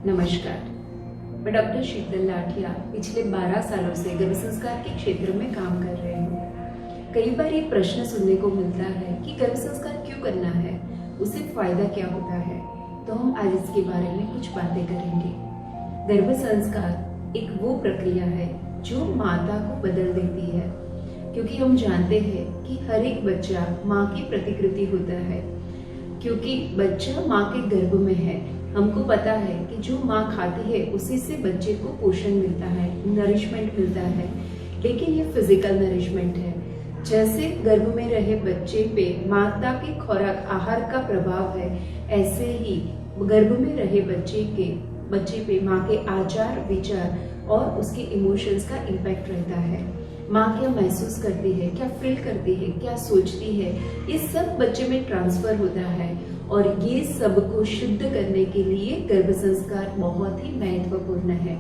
नमस्कार, मैं डॉक्टर शीतल लाठिया पिछले 12 सालों से गर्भ संस्कार के क्षेत्र में काम कर रही हूँ। कई बार ये प्रश्न सुनने को मिलता है कि गर्भ संस्कार क्यों करना है, उससे फायदा क्या होता है। तो हम आज इसके बारे में कुछ बातें करेंगे। गर्भ संस्कार एक वो प्रक्रिया है जो माता को बदल देती है, क्योंकि हम जानते हैं कि हर एक बच्चा माँ की प्रतिकृति होता है। क्योंकि बच्चा माँ के गर्भ में है, हमको पता है कि जो माँ खाती है उसी से बच्चे को पोषण मिलता है, नरिशमेंट मिलता है। लेकिन ये फिजिकल नरिशमेंट है। जैसे गर्भ में रहे बच्चे पे माता की खुराक आहार का प्रभाव है, ऐसे ही गर्भ में रहे बच्चे पे माँ के आचार विचार और उसके इमोशंस का इम्पैक्ट रहता है। माँ क्या महसूस करती है, क्या फील करती है, क्या सोचती है, ये सब बच्चे में ट्रांसफर होता है। और ये सब को शुद्ध करने के लिए गर्भ संस्कार बहुत ही महत्वपूर्ण है।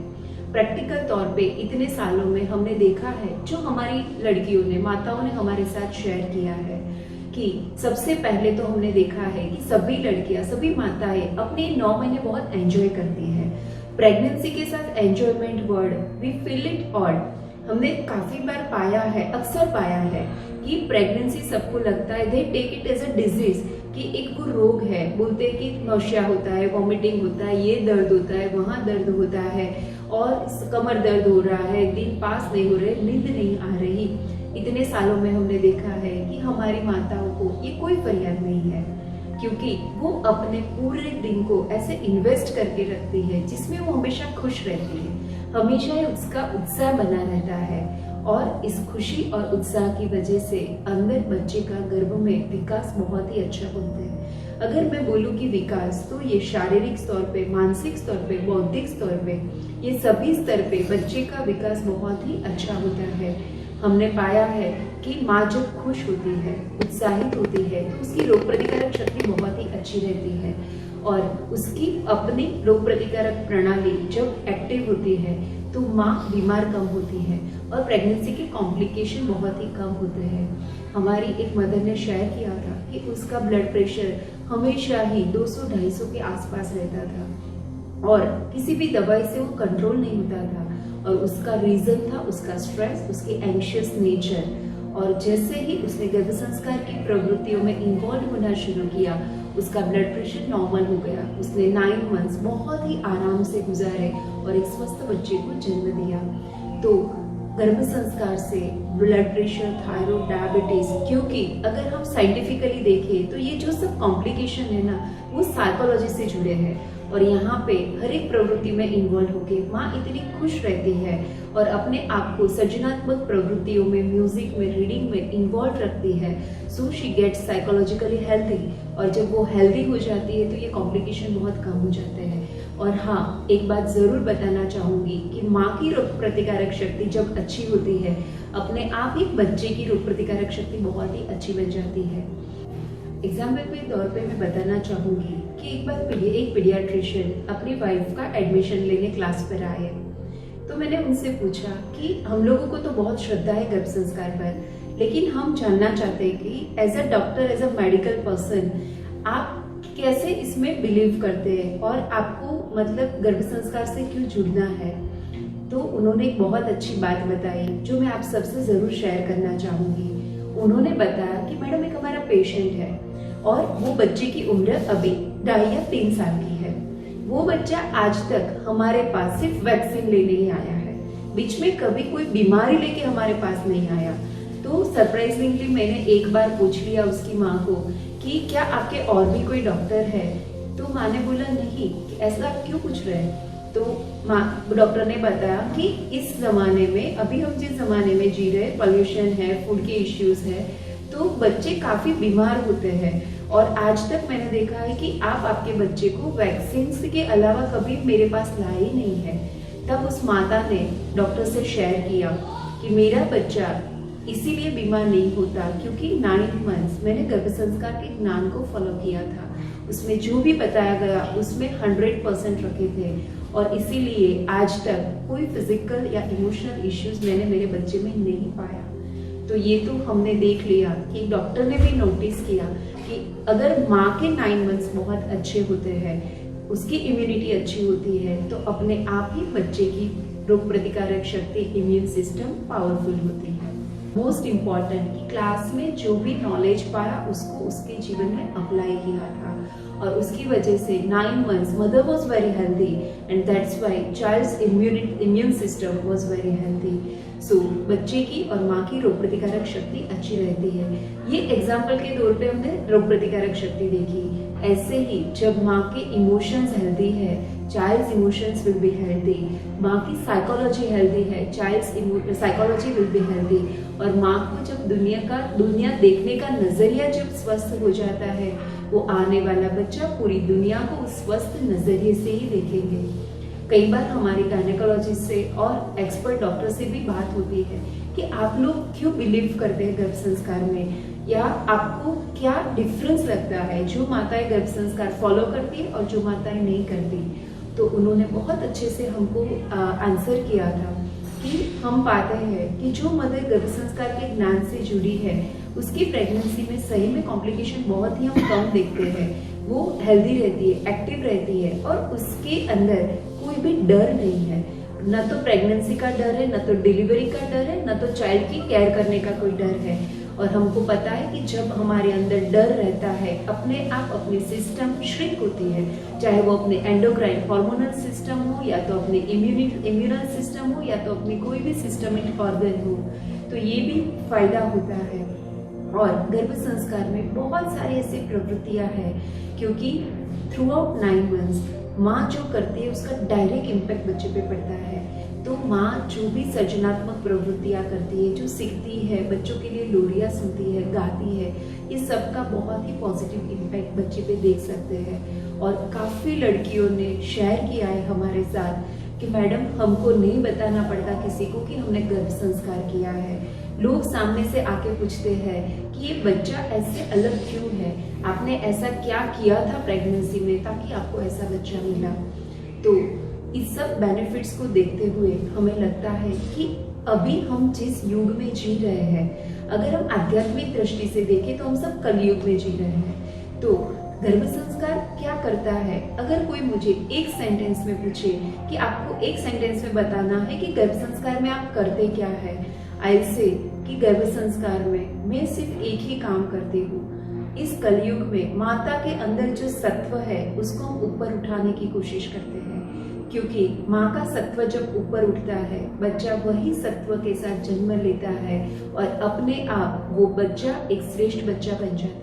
प्रैक्टिकल तौर पे इतने सालों में हमने देखा है, जो हमारी लड़कियों ने, माताओं ने हमारे साथ शेयर किया है, कि सबसे पहले तो हमने देखा है कि सभी लड़कियां, सभी माताएं अपने 9 महीने बहुत एंजॉय करती है। प्रेगनेंसी के साथ enjoyment word we feel it all. हमने काफी बार पाया है, अक्सर पाया है कि प्रेगनेंसी सबको लगता है, they take it as a disease, कि एक वो रोग है। बोलते हैं कि नौशिया होता है, वॉमिटिंग होता है, ये दर्द होता है, वहाँ दर्द होता है, और कमर दर्द हो रहा है, दिन पास नहीं हो रहे, नींद नहीं आ रही। इतने सालों में हमने देखा है कि हमारी माताओं को ये कोई फरियाद नहीं है, क्योंकि वो अपने पूरे दिन को ऐसे इन्वेस्ट करके रखती है जिसमें वो हमेशा खुश रहती है, हमेशा उसका उत्साह बना रहता है। और इस खुशी और उत्साह की वजह से अंदर बच्चे का गर्भ में विकास बहुत ही अच्छा होता है। अगर मैं बोलूँ कि विकास, तो ये शारीरिक स्तर पे, मानसिक स्तर पे, बौद्धिक स्तर पे, ये सभी स्तर पे बच्चे का विकास बहुत ही अच्छा होता है। हमने पाया है कि माँ जब खुश होती है, उत्साहित होती है, तो उसकी रोग प्रतिकारक शक्ति बहुत ही अच्छी रहती है, और उसकी अपनी रोग प्रतिकारक प्रणाली जब एक्टिव होती है तो माँ बीमार कम होती है, और प्रेगनेंसी के कॉम्प्लिकेशन बहुत ही कम होते हैं। हमारी एक मदर ने शेयर किया था कि उसका ब्लड प्रेशर हमेशा ही 200-250 के आसपास रहता था, और किसी भी दवाई से वो कंट्रोल नहीं होता था। और उसका रीजन था उसका स्ट्रेस, उसकी एंशियस नेचर। और जैसे ही उसने गर्भ संस्कार की प्रवृत्तियों में इन्वॉल्व होना शुरू किया, उसका ब्लड प्रेशर नॉर्मल हो गया। उसने 9 मंथ्स बहुत ही आराम से गुजारे और एक स्वस्थ बच्चे को जन्म दिया। तो गर्भ संस्कार से ब्लड प्रेशर, थायराइड, डायबिटीज, क्योंकि अगर हम साइंटिफिकली देखें तो ये जो सब कॉम्प्लिकेशन है ना, वो साइकोलॉजी से जुड़े हैं। और यहाँ पे हर एक प्रवृत्ति में इन्वॉल्व होके माँ इतनी खुश रहती है और अपने आप को सृजनात्मक प्रवृत्तियों में, म्यूजिक में, रीडिंग में इन्वॉल्व रखती है। So she gets psychologically healthy, और जब वो हेल्दी हो जाती है तो ये कॉम्प्लिकेशन बहुत कम हो जाते हैं। और हाँ, एक बात जरूर बताना चाहूंगी कि माँ की रोग प्रतिकारक शक्ति जब अच्छी होती है, अपने आप ही बच्चे की रोग प्रतिकारक शक्ति बहुत ही अच्छी बन जाती है। एग्जाम्पल के तौर पे मैं बताना चाहूंगी कि एक बार एक पीडियाट्रिशियन अपनी वाइफ का एडमिशन लेने क्लास पर आए। तो मैंने उनसे पूछा कि हम लोगों को तो बहुत श्रद्धा है गर्भ संस्कार पर, लेकिन हम जानना चाहते हैं कि as a doctor, as a medical person, आप कैसे इसमें बिलीव करते हैं और आपको मतलब गर्भ संस्कार से क्यों जुड़ना है। तो उन्होंने एक बहुत अच्छी बात बताई जो मैं आप सबसे जरूर शेयर करना चाहूंगी। उन्होंने बताया कि मैडम, एक हमारा पेशेंट है और वो बच्चे की उम्र अभी 2.5 या 3 साल की है। वो बच्चा आज तक हमारे पास सिर्फ वैक्सीन लेने ही आया है, बीच में कभी कोई बीमारी लेके हमारे पास नहीं आया। तो सरप्राइजिंगली मैंने एक बार पूछ लिया उसकी माँ को कि क्या आपके और भी कोई डॉक्टर है। तो माँ ने बोला नहीं, ऐसा आप क्यों पूछ रहे हैं। तो डॉक्टर ने बताया कि इस जमाने में, अभी हम जिस जमाने में जी रहे, पॉल्यूशन है, फूड के इश्यूज है, तो बच्चे काफी बीमार होते हैं। और आज तक मैंने देखा है कि आप आपके बच्चे को वैक्सीन के अलावा कभी मेरे पास लाए ही नहीं है। तब उस माता ने डॉक्टर से शेयर किया कि मेरा बच्चा इसीलिए बीमार नहीं होता क्योंकि 9 मंथ्स मैंने गर्भ संस्कार के ज्ञान को फॉलो किया था। उसमें जो भी बताया गया उसमें 100% रखे थे, और इसीलिए आज तक कोई फिजिकल या इमोशनल इश्यूज मैंने मेरे बच्चे में नहीं पाया। तो ये तो हमने देख लिया कि डॉक्टर ने भी नोटिस किया कि अगर माँ के 9 मंथ्स बहुत अच्छे होते हैं, उसकी इम्यूनिटी अच्छी होती है तो अपने आप ही बच्चे की रोग प्रतिकारक शक्ति, इम्यून सिस्टम पावरफुल होती है। मोस्ट इम्पॉर्टेंट, क्लास में जो भी नॉलेज पाया उसको उसके जीवन में अप्लाई किया था और उसकी वजह से 9 months mother was very healthy and that's why child's immune system was very healthy. So बच्चे की और माँ की रोग प्रतिकारक शक्ति अच्छी रहती है। ये एग्जाम्पल के तौर पे हमने रोग प्रतिकारक शक्ति देखी। ऐसे ही जब माँ के इमोशंस हेल्दी है, child's emotions will be healthy. माँ की साइकोलॉजी हेल्दी है, child's psychology will be healthy. और माँ को जब दुनिया देखने का नजरिया जब स्वस्थ हो जाता है, वो आने वाला बच्चा पूरी दुनिया को उस स्वस्थ नजरिए से ही देखेंगे। कई बार हमारे गायनेकोलॉजिस्ट से और एक्सपर्ट डॉक्टर से भी बात होती है कि आप लोग क्यों बिलीव करते हैं गर्भ संस्कार में, या आपको क्या डिफरेंस लगता है जो माताएं गर्भ संस्कार फॉलो करती है और जो माताएं नहीं करती। तो उन्होंने बहुत अच्छे से हमको आंसर किया था कि हम पाते हैं कि जो मदर गर्भ संस्कार के ज्ञान से जुड़ी है उसकी प्रेगनेंसी में सही में कॉम्प्लिकेशन बहुत ही हम कम देखते हैं। वो हेल्दी रहती है, एक्टिव रहती है और उसके अंदर कोई भी डर नहीं है। न तो प्रेगनेंसी का डर है, न तो डिलीवरी का डर है, न तो चाइल्ड की केयर करने का कोई डर है। और हमको पता है कि जब हमारे अंदर डर रहता है, अपने आप अपनी सिस्टम श्रिंक होती है, चाहे वो अपने एंडोक्राइन हार्मोनल सिस्टम हो, या तो अपने इम्यूनल सिस्टम हो, या तो अपनी कोई भी सिस्टमिक ऑर्गन हो, तो ये भी फायदा होता है। और गर्भ संस्कार में बहुत सारी ऐसी प्रवृत्तियां हैं, क्योंकि थ्रू आउट 9 months माँ जो करती है उसका डायरेक्ट इम्पैक्ट बच्चे पे पड़ता है। तो माँ जो भी सृजनात्मक प्रवृत्तियां करती है, जो सीखती है, बच्चों के लिए लोरियां सुनती है, गाती है, ये सब का बहुत ही पॉजिटिव इम्पैक्ट बच्चे पे देख सकते हैं। और काफ़ी लड़कियों ने शेयर किया है हमारे साथ कि मैडम हमको नहीं बताना पड़ता किसी को कि हमने गर्भ संस्कार किया है। लोग सामने से आके पूछते हैं कि ये बच्चा ऐसे अलग क्यों है, आपने ऐसा क्या किया था प्रेगनेंसी में ताकि आपको ऐसा बच्चा मिला। तो इस सब बेनिफिट्स को देखते हुए हमें लगता है कि अभी हम जिस युग में जी रहे हैं, अगर हम आध्यात्मिक दृष्टि से देखें तो हम सब कलयुग में जी रहे हैं। तो गर्भ संस्कार क्या करता है, अगर कोई मुझे एक सेंटेंस में पूछे कि आपको एक सेंटेंस में बताना है कि गर्भ संस्कार में आप करते क्या है, आई से कि गर्भ संस्कार में मैं सिर्फ एक ही काम करती हूँ। इस कलयुग में माता के अंदर जो सत्व है उसको हम ऊपर उठाने की कोशिश करते हैं, क्योंकि माँ का सत्व जब ऊपर उठता है, बच्चा वही सत्व के साथ जन्म लेता है और अपने आप वो बच्चा एक श्रेष्ठ बच्चा बन जाता है।